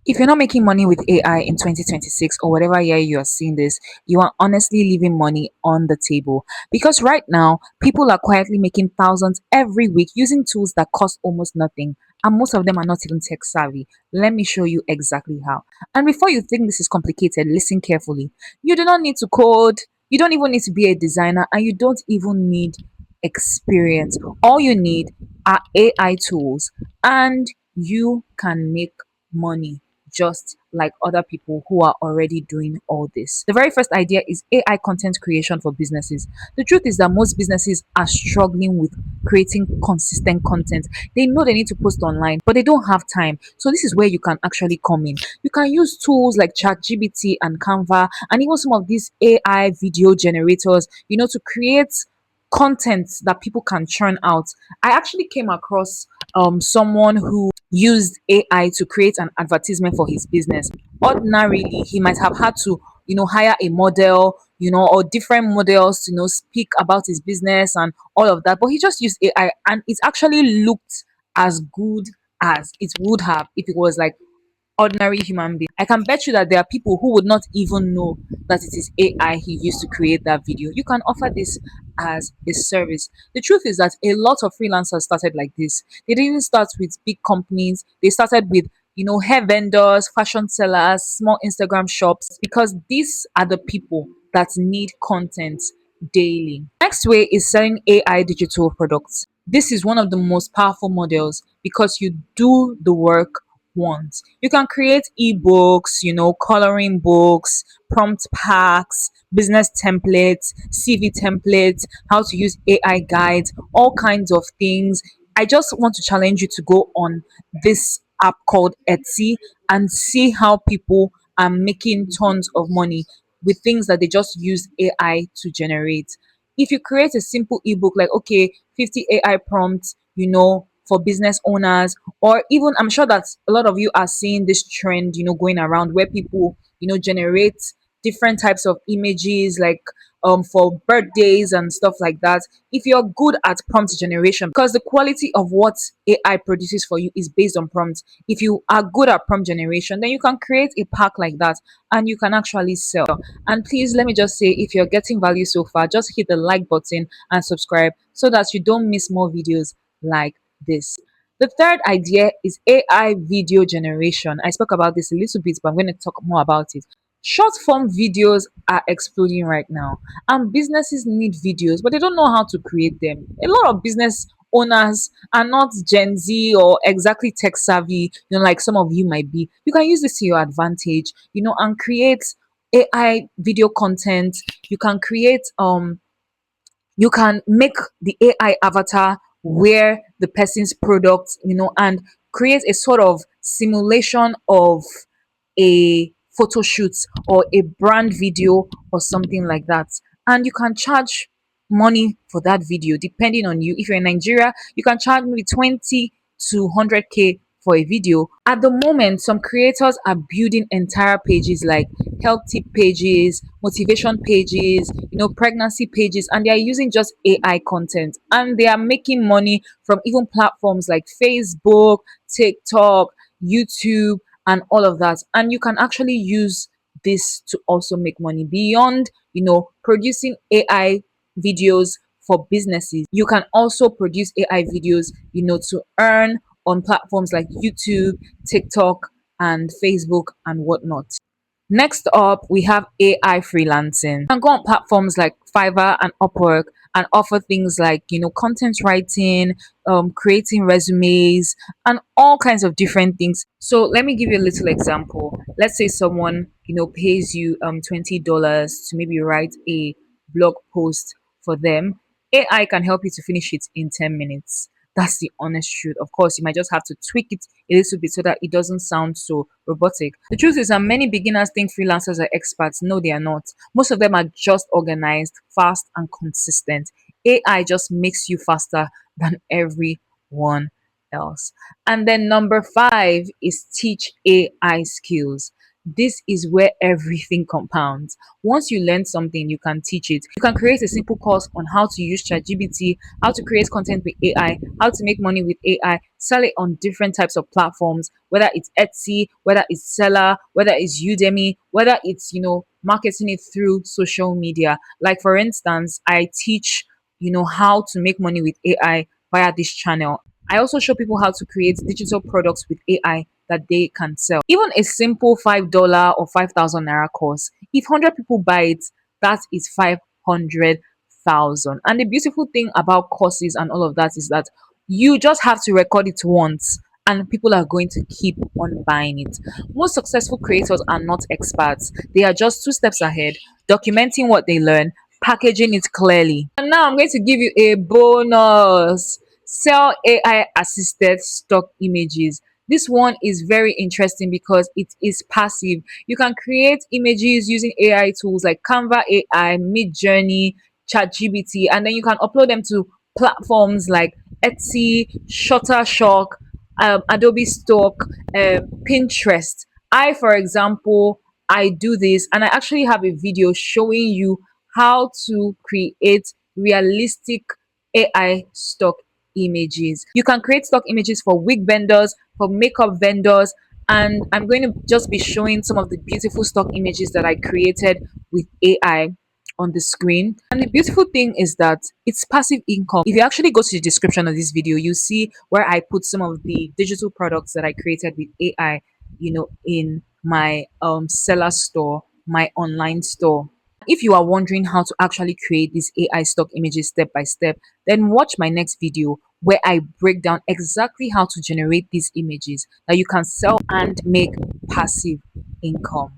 If you're not making money with AI in 2026 or whatever year you are seeing this, you are honestly leaving money on the table. Because right now, people are quietly making thousands every week using tools that cost almost nothing. And most of them are not even tech savvy. Let me show you exactly how. And before you think this is complicated, listen carefully. You do not need to code, you don't even need to be a designer, and you don't even need experience. All you need are AI tools, and you can make money just like other people who are already doing all this. The very first idea is AI content creation for businesses. The truth is that most businesses are struggling with creating consistent content. They know they need to post online, but they don't have time. So this is where you can actually come in. You can use tools like chatgpt and Canva and even some of these AI video generators, to create content that people can churn out. I actually came across someone who used AI to create an advertisement for his business. Ordinarily, he might have had to, hire a model, or different models to, speak about his business and all of that. But he just used AI and it actually looked as good as it would have if it was like ordinary human being. I can bet you that there are people who would not even know that it is AI he used to create that video. You can offer this as a service. The truth is that a lot of freelancers started like this. They didn't start with big companies, they started with hair vendors, fashion sellers, small Instagram shops, because these are the people that need content daily. Next way is selling AI digital products. This is one of the most powerful models because you do the work once. You can create ebooks, coloring books, prompt packs, business templates, CV templates, how to use AI guides, all kinds of things. I just want to challenge you to go on this app called Etsy and see how people are making tons of money with things that they just use AI to generate. If you create a simple ebook like, okay, 50 AI prompts, for business owners, or even I'm sure that a lot of you are seeing this trend, going around where people, generate different types of images like for birthdays and stuff like that. If you're good at prompt generation, because the quality of what AI produces for you is based on prompts. If you are good at prompt generation, then you can create a pack like that and you can actually sell. And please let me just say, if you're getting value so far, just hit the like button and subscribe so that you don't miss more videos like this. The third idea is AI video generation. I spoke about this a little bit, but I'm going to talk more about it. Short form videos are exploding right now, and businesses need videos, but they don't know how to create them. A lot of business owners are not Gen Z or exactly tech savvy, like some of you might be. You can use this to your advantage, and create AI video content. You can create you can make the AI avatar wear the person's product, and create a sort of simulation of a photo shoot or a brand video or something like that. And you can charge money for that video depending on you. If you're in Nigeria, you can charge maybe 20 to 100K for a video. At the moment, some creators are building entire pages like health tip pages, motivation pages, pregnancy pages, and they are using just AI content. And they are making money from even platforms like Facebook, TikTok, YouTube, and all of that. And you can actually use this to also make money beyond, producing AI videos for businesses. You can also produce AI videos, to earn on platforms like YouTube, TikTok, and Facebook and whatnot. Next up, we have AI freelancing. You can go on platforms like Fiverr and Upwork and offer things like, content writing, creating resumes, and all kinds of different things. So let me give you a little example. Let's say someone, pays you $20 to maybe write a blog post for them. AI can help you to finish it in 10 minutes. That's the honest truth. Of course, you might just have to tweak it a little bit so that it doesn't sound so robotic. The truth is that many beginners think freelancers are experts. No, they are not. Most of them are just organized, fast, and consistent. AI just makes you faster than everyone else. And then number five is teach AI skills. this is where everything compounds. Once you learn something, you can teach it. You can create a simple course on how to use ChatGPT, how to create content with AI, how to make money with AI, sell it on different types of platforms, whether it's Etsy, whether it's Seller, whether it's Udemy, whether it's, marketing it through social media. Like, for instance, I teach, how to make money with AI via this channel. I also show people how to create digital products with AI that they can sell. Even a simple $5 or 5,000 naira course, if 100 people buy it, that is 500,000. And the beautiful thing about courses and all of that is that you just have to record it once and people are going to keep on buying it. Most successful creators are not experts, they are just two steps ahead, documenting what they learn, packaging it clearly. And now I'm going to give you a bonus. Sell AI assisted stock images. This one is very interesting because it is passive. You can create images using AI tools like Canva AI, Midjourney, ChatGPT, and then you can upload them to platforms like Etsy, Shutterstock, Adobe Stock, Pinterest. For example, I do this, and I actually have a video showing you how to create realistic AI stock images. You can create stock images for wig vendors, for makeup vendors, and I'm going to just be showing some of the beautiful stock images that I created with AI on the screen. And the beautiful thing is that it's passive income. If you actually go to the description of this video, you see where I put some of the digital products that I created with AI, in my seller store, my online store. If you are wondering how to actually create these AI stock images step by step, then watch my next video where I break down exactly how to generate these images that you can sell and make passive income.